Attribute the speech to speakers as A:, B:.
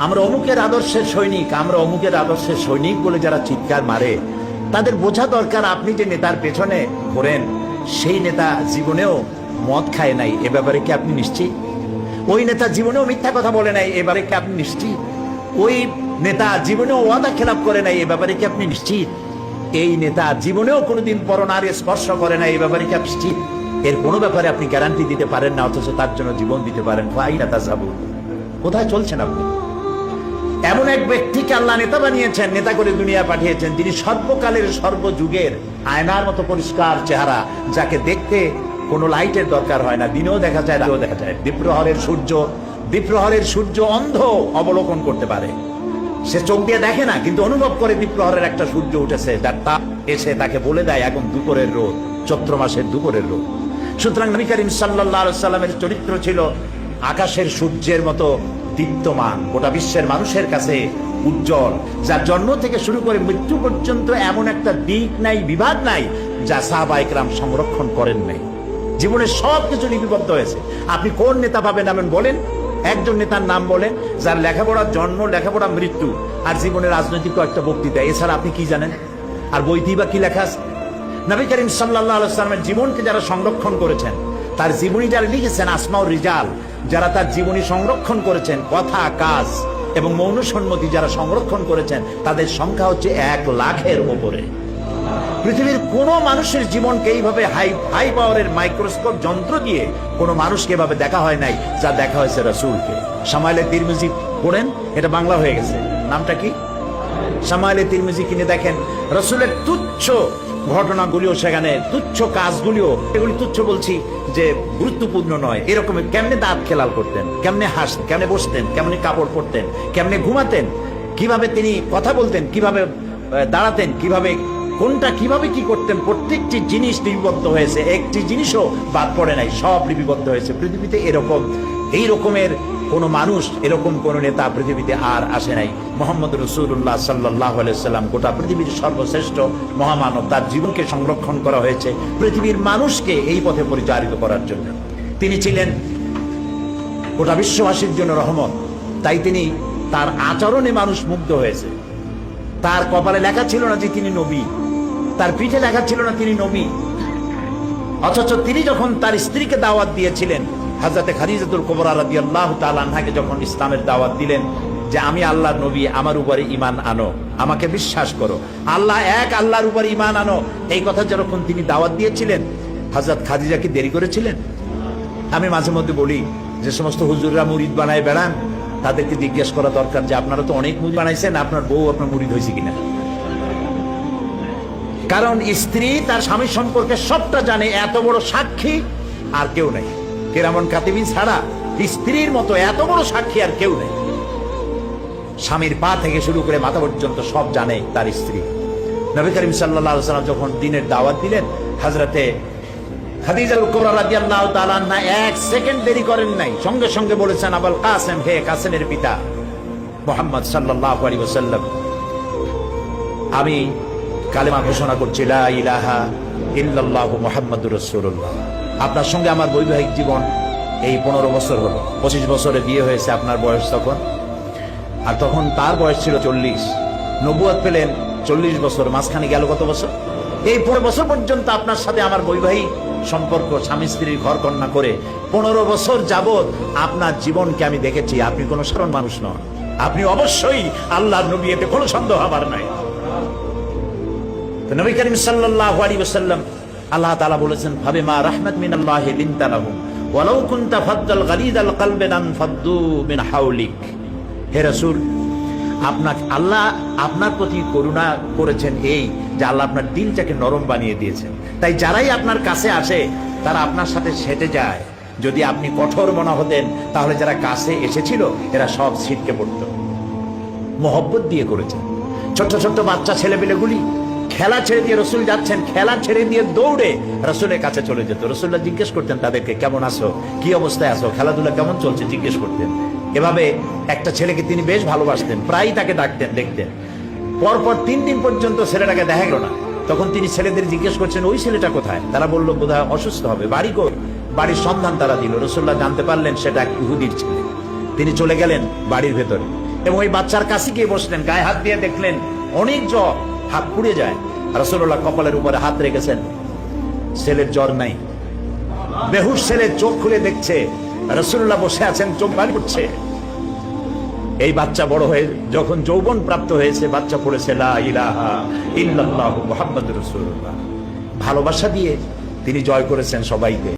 A: আমরা অমুকের আদর্শের সৈনিক, আমরা অমুকের আদর্শের সৈনিক বলে যারা চিৎকার মারে, তাদের বোঝা দরকার আপনি যে নেতার পেছনে ঘোরেন সেই নেতা জীবনেও মদ খায় নাই, এ ব্যাপারে কি আপনি নিশ্চিত? ওই নেতা জীবনেও মিথ্যা কথা বলে নাই, এ ব্যাপারে কি আপনি নিশ্চিত? ওই নেতা জীবনেও ওয়াদা খেলাপ করে নাই, এ ব্যাপারে কি আপনি নিশ্চিত? এই নেতা জীবনেও কোনোদিন পরনারী স্পর্শ করে নাই, এই ব্যাপারে কি আপনি নিশ্চিত? এর কোনো ব্যাপারে আপনি গ্যারান্টি দিতে পারেন না, অথচ তার জন্য জীবন দিতে পারেন। কোথায় চলছেন আপনি? এমন এক ব্যক্তিকে আল্লাহ নেতা বানিয়েছেন, নেতা করে দুনিয়া পাঠিয়েছেন, তিনি সর্বকালের সর্বযুগের আয়নার মতো পরিষ্কার চেহারা, যাকে দেখতে কোনো লাইটের দরকার হয় না, দিনেও দেখা যায়, রাতেও দেখা যায়। দ্বীপ্রহরের সূর্য অন্ধ অবলোকন করতে পারে, সে চোখ দিয়ে দেখে না, কিন্তু অনুভব করে দ্বীপ্রহরের একটা সূর্য উঠেছে, যার তাপ এসে তাকে বলে দেয় এখন দুপুরের রোদ, চৈত্র মাসের দুপুরের রোদ। সুতরাং নবী করিম সাল্লাল্লাহু আলাইহি সাল্লামের চরিত্র ছিল আকাশের সূর্যের মতো দীপ্তমান, গোটা বিশ্বের মানুষের কাছে উজ্জ্বল, যার জন্ম থেকে শুরু করে মৃত্যু পর্যন্ত এমন একটা দিক নাই, বিভাগ নাই যা সাহাবায়ে কেরাম সংরক্ষণ করেন নাই। জীবনের সবকিছু লিপিবদ্ধ হয়েছে। আপনি কোন নেতা পাবেন এমন বলেন, একজন নেতার নাম বলেন যার লেখাপড়ার জন্ম, লেখাপড়া, মৃত্যু আর জীবনের রাজনৈতিক কয়েকটা বক্তৃতা, এছাড়া আপনি কি জানেন? আর বইতেই বা কি লেখা আছে? নবী করিম সাল্লাল্লাহু আলাইহি ওয়াসাল্লামের জীবনকে যারা সংরক্ষণ করেছেন, তার জীবনী যারা লিখেছেন, আসমাউর রিজাল, যারা তার জীবনী সংরক্ষণ করেছেন, কথা, কাজ এবং মৌন সম্মতি যারা সংরক্ষণ করেছেন, তাদের সংখ্যা হচ্ছে 1,00,000-এর উপরে। পৃথিবীর কোন মানুষের জীবনকে এইভাবে হাই পাওয়ারের মাইক্রোস্কোপ যন্ত্র দিয়ে কোন মানুষকে এভাবে দেখা হয় নাই, যা দেখা হয়েছে রাসূলকে। শামাইলে তিরমিজি পড়েন, এটা বাংলা হয়ে গেছে, নামটা কি? শামাইলে তিরমিজি কিনে দেখেন, রাসূলের তুচ্ছ ঘটনাগুলিও সেখানে, তুচ্ছ কাজগুলিও, এগুলি তুচ্ছ বলছি যে গুরুত্বপূর্ণ নয়, এরকম কেমনে দাঁত খেলাল করতেন, কেমনে হাসতেন, কেমনে বসতেন, কেমনে কাপড় পরতেন, কেমনে ঘুমাতেন, কিভাবে তিনি কথা বলতেন, কিভাবে দাঁড়াতেন, কিভাবে কোনটা কিভাবে কি করতেন, প্রত্যেকটি জিনিস লিপিবদ্ধ হয়েছে, একটি জিনিসও বাদ পড়ে নাই, সব লিপিবদ্ধ হয়েছে। পৃথিবীতে এরকম এই রকমের কোন মানুষ, এরকম কোন নেতা পৃথিবীতে আর আসে নাই। মুহাম্মদ রাসূলুল্লাহ সাল্লাল্লাহু আলাইহি ওয়াসাল্লাম গোটা পৃথিবীর সর্বশ্রেষ্ঠ মহামানব, তার জীবনকে সংরক্ষণ করা হয়েছে পৃথিবীর মানুষকে এই পথে পরিচালিত করার জন্য। তিনি ছিলেন গোটা বিশ্ববাসীর জন্য রহমত, তাই তিনি তার আচরণে মানুষ মুগ্ধ হয়েছে। তার কপালে লেখা ছিল না যে তিনি নবী, তার পিঠে লেখা ছিল না তিনি নবী, অথচ তিনি যখন তার স্ত্রীকে দাওয়াত দিয়েছিলেন, হযরতে খাদিজাতুল কুবরা রাদিয়াল্লাহু তাআলা আনহাকে যখন ইসলামের দাওয়াত দিলেন যে আমি আল্লাহর নবী, আমার উপরে ঈমান আনো, আমাকে বিশ্বাস করো, আল্লাহ এক, আল্লাহর উপরে ঈমান আনো, এই কথা যখন তিনি দাওয়াত দিয়েছিলেন, হযরত খাদিজা কি দেরি করেছিলেন? আমি মাঝে মধ্যে বলি, যে সমস্ত হুজুররা মুরিদ বানায় বেড়ান, তাদেরকে জিজ্ঞেস করা দরকার যে আপনারা তো অনেক মুরিদ বানাইছেন, আপনার বউ আপনার মুরিদ হয়েছে কিনা? কারণ স্ত্রী তার স্বামীর সম্পর্কে সবটা জানে, এত বড় সাক্ষী আর কেউ নেই। কিরামান কাতিবিন ছাড়া স্ত্রীর মতো এত বড় সাক্ষী আর কেউ নেই। স্বামীর পা থেকে শুরু করে মাথা পর্যন্ত সব জানে তার স্ত্রী। নবী করিম সাল্লাল্লাহু আলাইহি ওয়াসাল্লাম যখন দ্বীনের দাওয়াত দিলেন, হযরতে খাদিজাতুল কুবরা রাদিয়াল্লাহু তাআলা আনহা 1 সেকেন্ড দেরি করেন নাই, সঙ্গে সঙ্গে বলেছেন, আবুল কাসেম, হে কাসেমের পিতা মুহাম্মদ সাল্লাল্লাহু আলাইহি ওয়াসাল্লাম, আমি কালেমা ঘোষণা করছি, লা ইলাহা ইল্লাল্লাহু মুহাম্মাদুর রাসূলুল্লাহ। আপনার সঙ্গে আমার বৈবাহিক জীবন এই 15 বছর হলো, 25 বছরে বিয়ে হয়েছে আপনার বয়স তখন, আর তখন তার বয়স ছিল 40। নবুয়ত পেলেন 40 বছর, মাঝখানে গেল কত বছর? এই 15 বছর পর্যন্ত আপনার সাথে আমার বৈবাহিক সম্পর্ক, স্বামী স্ত্রীর ঘর কন্যা করে 15 বছর যাবৎ আপনার জীবনকে আমি দেখেছি। আপনি কোনো সাধারণ মানুষ নন, আপনি অবশ্যই আল্লাহর নবী, এতে কোনো সন্দেহ আমার নাই। নবী করিম সাল্লাল্লাহু আলাইহি ওয়াসাল্লাম, আল্লাহ তাআলা বলেছেন, ফাবিমা রাহমাত মিনাল্লাহি লিনতা লাহুম ওয়ালাউ কুনতা ফাদ্দাল গালিযাল কলবি লানফাদ্দু মিন হাওলিক। হে রাসূল, আল্লাহ আপনার প্রতি করুণা করেছেন এই যে আল্লাহ আপনার দিলটাকে নরম বানিয়ে দিয়েছেন, তাই যারাই আপনার কাছে আসে তারা আপনার সাথে সেটে যায়। যদি আপনি কঠোর মনা হতেন, তাহলে যারা কাছে এসেছিল এরা সব ছিটকে পড়ত। মোহব্বত দিয়ে করেছেন। ছোট্ট ছোট্ট বাচ্চা ছেলেপিলেগুলি খেলা ছেড়ে দিয়ে, রসুল যাচ্ছেন, খেলা ছেড়ে দিয়ে দৌড়ে রসুলের কাছে চলে যেত। রসুল্লাহ জিজ্ঞেস করতেন তাদেরকে, কেমন আছো, কি অবস্থায় আছো, খেলাধুলা কেমন চলছে, জিজ্ঞেস করতেন। এভাবে একটা ছেলেকে তিনি বেশ ভালোবাসতেন, প্রায়ই তাকে ডাকতেন, দেখতেন। পরপর 3 দিন পর্যন্ত ছেলেটাকে দেখা গেল না। তখন তিনি ছেলেদের জিজ্ঞেস করছেন, ওই ছেলেটা কোথায়? তারা বলল, বোধহয় অসুস্থ হবে, বাড়ি কই? বাড়ির সন্ধান তারা দিল। রাসূলুল্লাহ জানতে পারলেন সেটা ইহুদির ছেলে। তিনি চলে গেলেন বাড়ির ভেতরে, এবং এই বাচ্চার কাছে গিয়ে বসলেন, গায়ে হাত দিয়ে দেখলেন অনেক জ্বর, হাত পুড়ে যায়। রাসূলুল্লাহ কপালের উপরে হাত রেখেছেন, ছেলের জ্বর নাই। বেহুশ ছেলে চোখ খুলে দেখছে, রাসূলুল্লাহ বসে আছেন, চোখ বাড়ি করছে। এই বাচ্চা বড় হয়ে যখন যৌবন প্রাপ্ত হয়েছে, বাচ্চা পড়েছে লা ইলাহা ইল্লাল্লাহু মুহাম্মাদুর রাসূলুল্লাহ। ভালোবাসা দিয়ে তিনি জয় করেছেন সবাইকে।